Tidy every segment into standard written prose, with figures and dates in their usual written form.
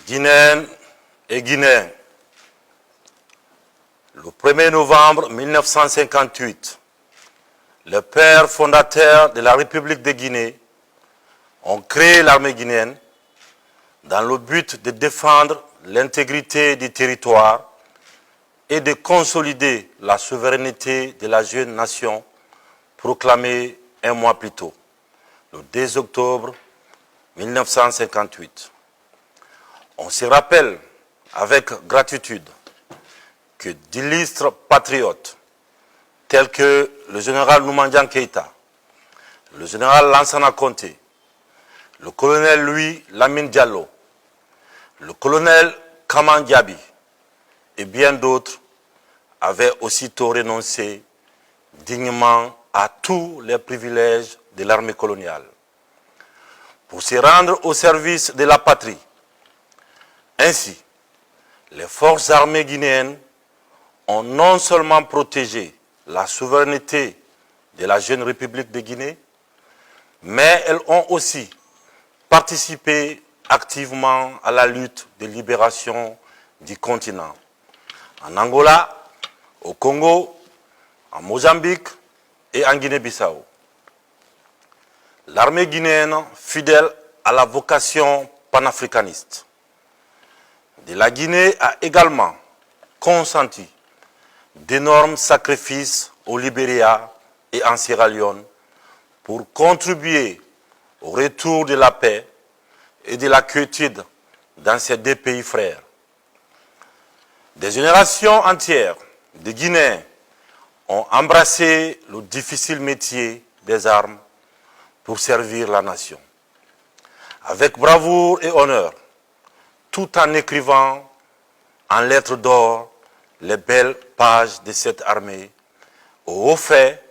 Guinéennes et Guinéens, le 1er novembre 1958, les pères fondateurs de la République de Guinée ont créé l'armée guinéenne dans le but de défendre l'intégrité du territoire et de consolider la souveraineté de la jeune nation proclamée un mois plus tôt, le 2 octobre 1958. On se rappelle avec gratitude que d'illustres patriotes tels que le général Noumandian Keïta, le général Lansana Conté, le colonel Louis Lamine Diallo, le colonel Kaman Diaby et bien d'autres avaient aussitôt renoncé dignement à tous les privilèges de l'armée coloniale pour se rendre au service de la patrie. Ainsi, les forces armées guinéennes ont non seulement protégé la souveraineté de la jeune République de Guinée, mais elles ont aussi participé activement à la lutte de libération du continent. En Angola, au Congo, en Mozambique et en Guinée-Bissau. L'armée guinéenne, fidèle à la vocation panafricaniste de la Guinée, a également consenti d'énormes sacrifices au Libéria et en Sierra Leone pour contribuer au retour de la paix et de la quiétude dans ces deux pays frères. Des générations entières de Guinéens ont embrassé le difficile métier des armes pour servir la nation, avec bravoure et honneur, tout en écrivant en lettres d'or les belles pages de cette armée au haut fait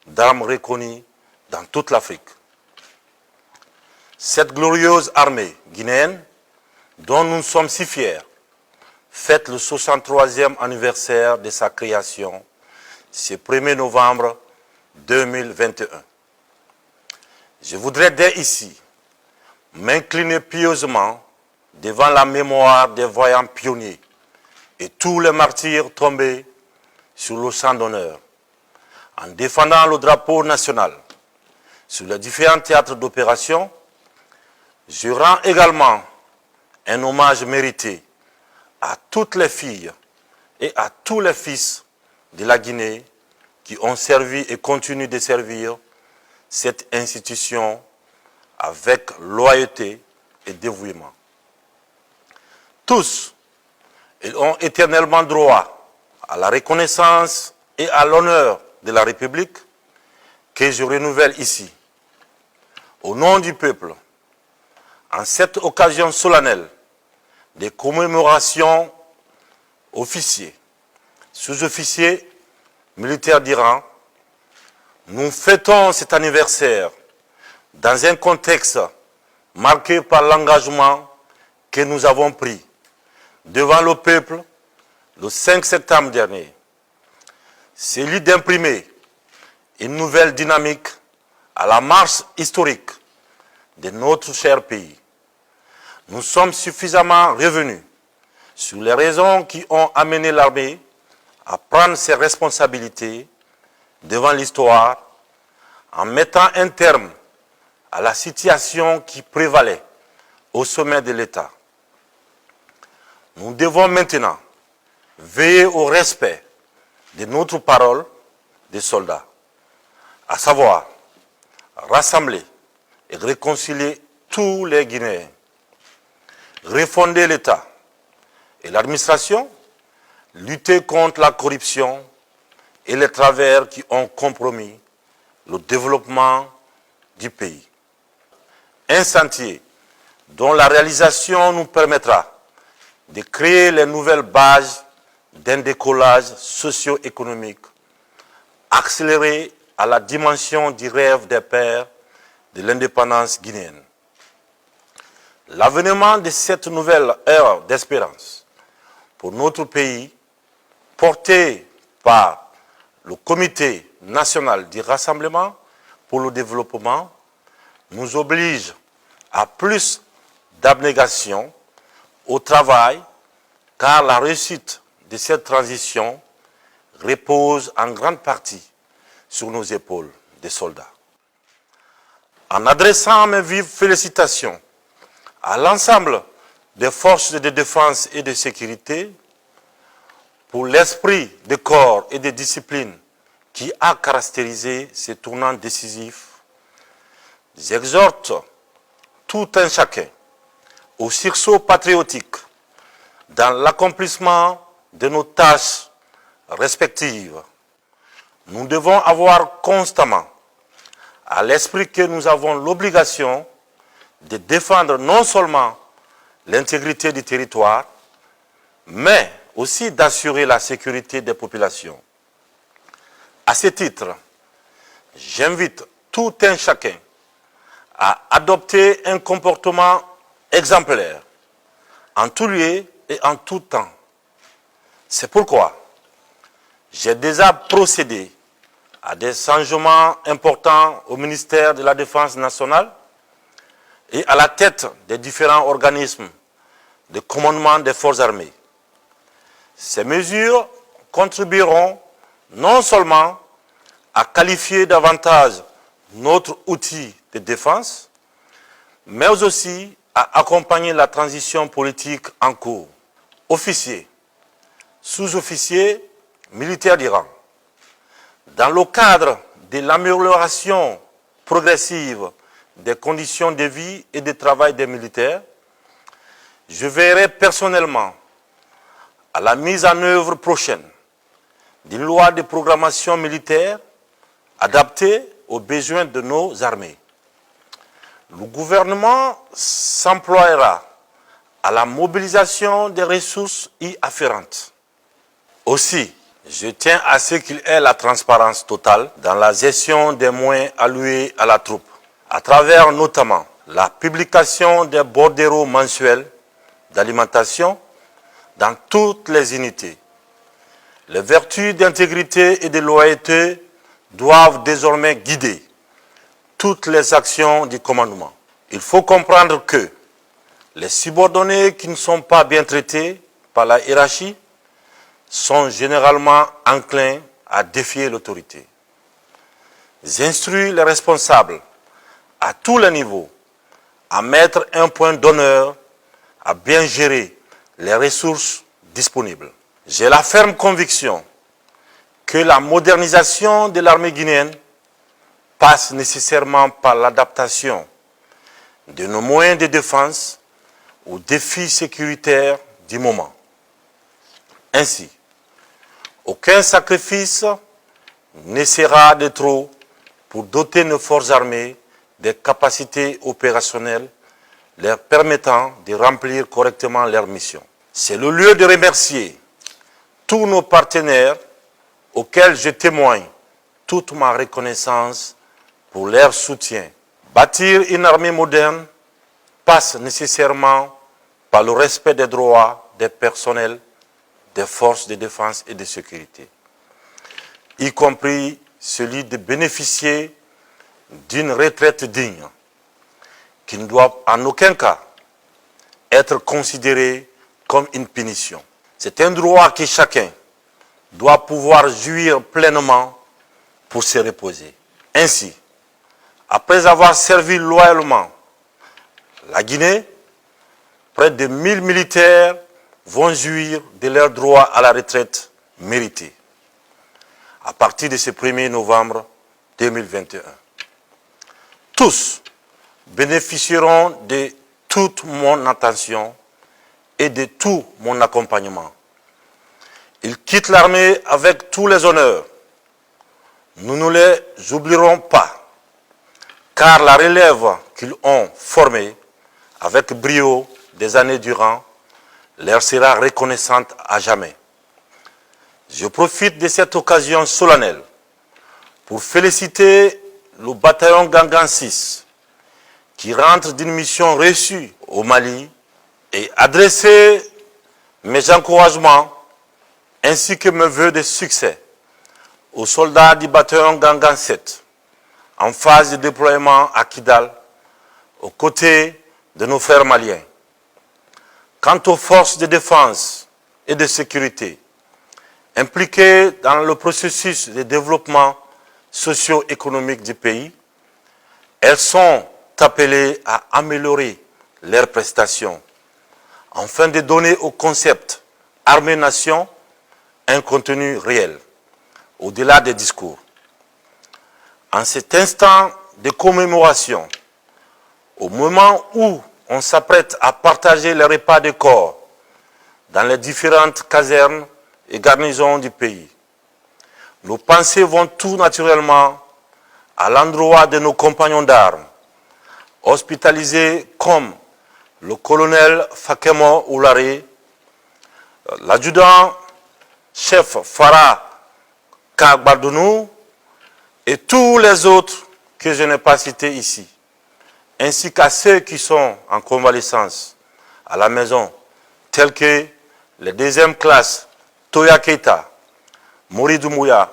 d'armes reconnues dans toute l'Afrique. Cette glorieuse armée guinéenne, dont nous sommes si fiers, fête le 63e anniversaire de sa création, ce 1er novembre 2021. Je voudrais dès ici m'incliner pieusement devant la mémoire des voyants pionniers et tous les martyrs tombés sur le champ d'honneur, en défendant le drapeau national sur les différents théâtres d'opération. Je rends également un hommage mérité à toutes les filles et à tous les fils de la Guinée qui ont servi et continuent de servir cette institution avec loyauté et dévouement. Tous, ils ont éternellement droit à la reconnaissance et à l'honneur de la République que je renouvelle ici. Au nom du peuple, en cette occasion solennelle des commémorations officiers, sous-officiers, militaires d'Iran, nous fêtons cet anniversaire dans un contexte marqué par l'engagement que nous avons pris devant le peuple le 5 septembre dernier. Celui d'imprimer une nouvelle dynamique à la marche historique de notre cher pays. Nous sommes suffisamment revenus sur les raisons qui ont amené l'armée à prendre ses responsabilités devant l'histoire en mettant un terme à la situation qui prévalait au sommet de l'État. Nous devons maintenant veiller au respect de notre parole de soldats, à savoir rassembler et réconcilier tous les Guinéens, refonder l'État et l'administration, lutter contre la corruption et les travers qui ont compromis le développement du pays. Un chantier dont la réalisation nous permettra de créer les nouvelles bases d'un décollage socio-économique accéléré à la dimension du rêve des pères de l'indépendance guinéenne. L'avènement de cette nouvelle ère d'espérance pour notre pays, porté par le Comité national du Rassemblement pour le développement, nous oblige à plus d'abnégation au travail, car la réussite de cette transition repose en grande partie sur nos épaules des soldats. En adressant mes vives félicitations à l'ensemble des forces de défense et de sécurité pour l'esprit de corps et de discipline qui a caractérisé ces tournants décisifs, j'exhorte tout un chacun au sursaut patriotique dans l'accomplissement de nos tâches respectives. Nous devons avoir constamment à l'esprit que nous avons l'obligation de défendre non seulement l'intégrité du territoire, mais aussi d'assurer la sécurité des populations. À ce titre, j'invite tout un chacun à adopter un comportement exemplaire en tout lieu et en tout temps. C'est pourquoi j'ai déjà procédé à des changements importants au ministère de la Défense nationale et à la tête des différents organismes de commandement des forces armées. Ces mesures contribueront non seulement à qualifier davantage notre outil de défense, mais aussi à accompagner la transition politique en cours. Officiers, sous-officiers, militaires d'Iran, dans le cadre de l'amélioration progressive des conditions de vie et de travail des militaires, je veillerai personnellement à la mise en œuvre prochaine d'une loi de programmation militaire adaptée aux besoins de nos armées. Le gouvernement s'emploiera à la mobilisation des ressources y afférentes. Aussi, je tiens à ce qu'il y ait la transparence totale dans la gestion des moyens alloués à la troupe, à travers notamment la publication des bordereaux mensuels d'alimentation dans toutes les unités. Les vertus d'intégrité et de loyauté doivent désormais guider toutes les actions du commandement. Il faut comprendre que les subordonnés qui ne sont pas bien traités par la hiérarchie sont généralement enclins à défier l'autorité. J'instruis les responsables à tous les niveaux à mettre un point d'honneur à bien gérer les ressources disponibles. J'ai la ferme conviction que la modernisation de l'armée guinéenne passe nécessairement par l'adaptation de nos moyens de défense aux défis sécuritaires du moment. Ainsi, aucun sacrifice ne sera de trop pour doter nos forces armées des capacités opérationnelles leur permettant de remplir correctement leur mission. C'est le lieu de remercier tous nos partenaires auxquels je témoigne toute ma reconnaissance pour leur soutien. Bâtir une armée moderne passe nécessairement par le respect des droits des personnels des forces de défense et de sécurité, y compris celui de bénéficier d'une retraite digne, qui ne doit en aucun cas être considérée comme une punition. C'est un droit que chacun doit pouvoir jouir pleinement pour se reposer. Ainsi, après avoir servi loyalement la Guinée, près de 1000 militaires vont jouir de leur droit à la retraite méritée à partir de ce 1er novembre 2021. Tous bénéficieront de toute mon attention et de tout mon accompagnement. Ils quittent l'armée avec tous les honneurs. Nous ne les oublierons pas, car la relève qu'ils ont formée avec brio des années durant leur sera reconnaissante à jamais. Je profite de cette occasion solennelle pour féliciter le bataillon Gangan 6 qui rentre d'une mission reçue au Mali et adresser mes encouragements ainsi que mes vœux de succès aux soldats du bataillon Gangan 7 en phase de déploiement à Kidal aux côtés de nos frères maliens. Quant aux forces de défense et de sécurité impliquées dans le processus de développement socio-économique du pays, elles sont appelées à améliorer leurs prestations afin de donner au concept armée-nation un contenu réel, au-delà des discours. En cet instant de commémoration, au moment où on s'apprête à partager les repas de corps dans les différentes casernes et garnisons du pays, nos pensées vont tout naturellement à l'endroit de nos compagnons d'armes, hospitalisés comme le colonel Fakemo Oulare, l'adjudant-chef Farah Kagbardounou et tous les autres que je n'ai pas cités ici, ainsi qu'à ceux qui sont en convalescence à la maison, tels que les deuxième classes Toya Keita, Mouridou Mouya.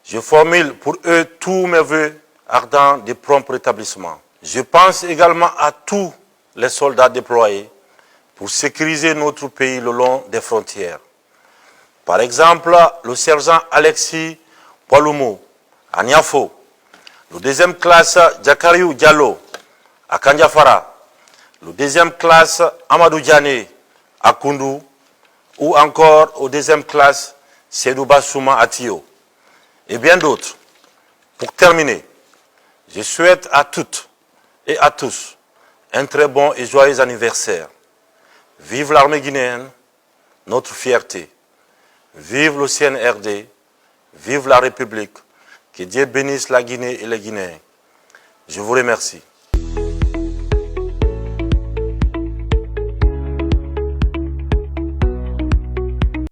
Je formule pour eux tous mes vœux ardents de prompt rétablissement. Je pense également à tous les soldats déployés pour sécuriser notre pays le long des frontières. Par exemple, le sergent Alexis Poualoumo à Niafo, le deuxième classe Jakariou Diallo à Kandiafara, le deuxième classe Amadou Diané à Koundou, ou encore au deuxième classe Sedouba Souma à Tio, et bien d'autres. Pour terminer, je souhaite à toutes et à tous un très bon et joyeux anniversaire. Vive l'armée guinéenne, notre fierté. Vive le CNRD, vive la République. Que Dieu bénisse la Guinée et les Guinéens. Je vous remercie.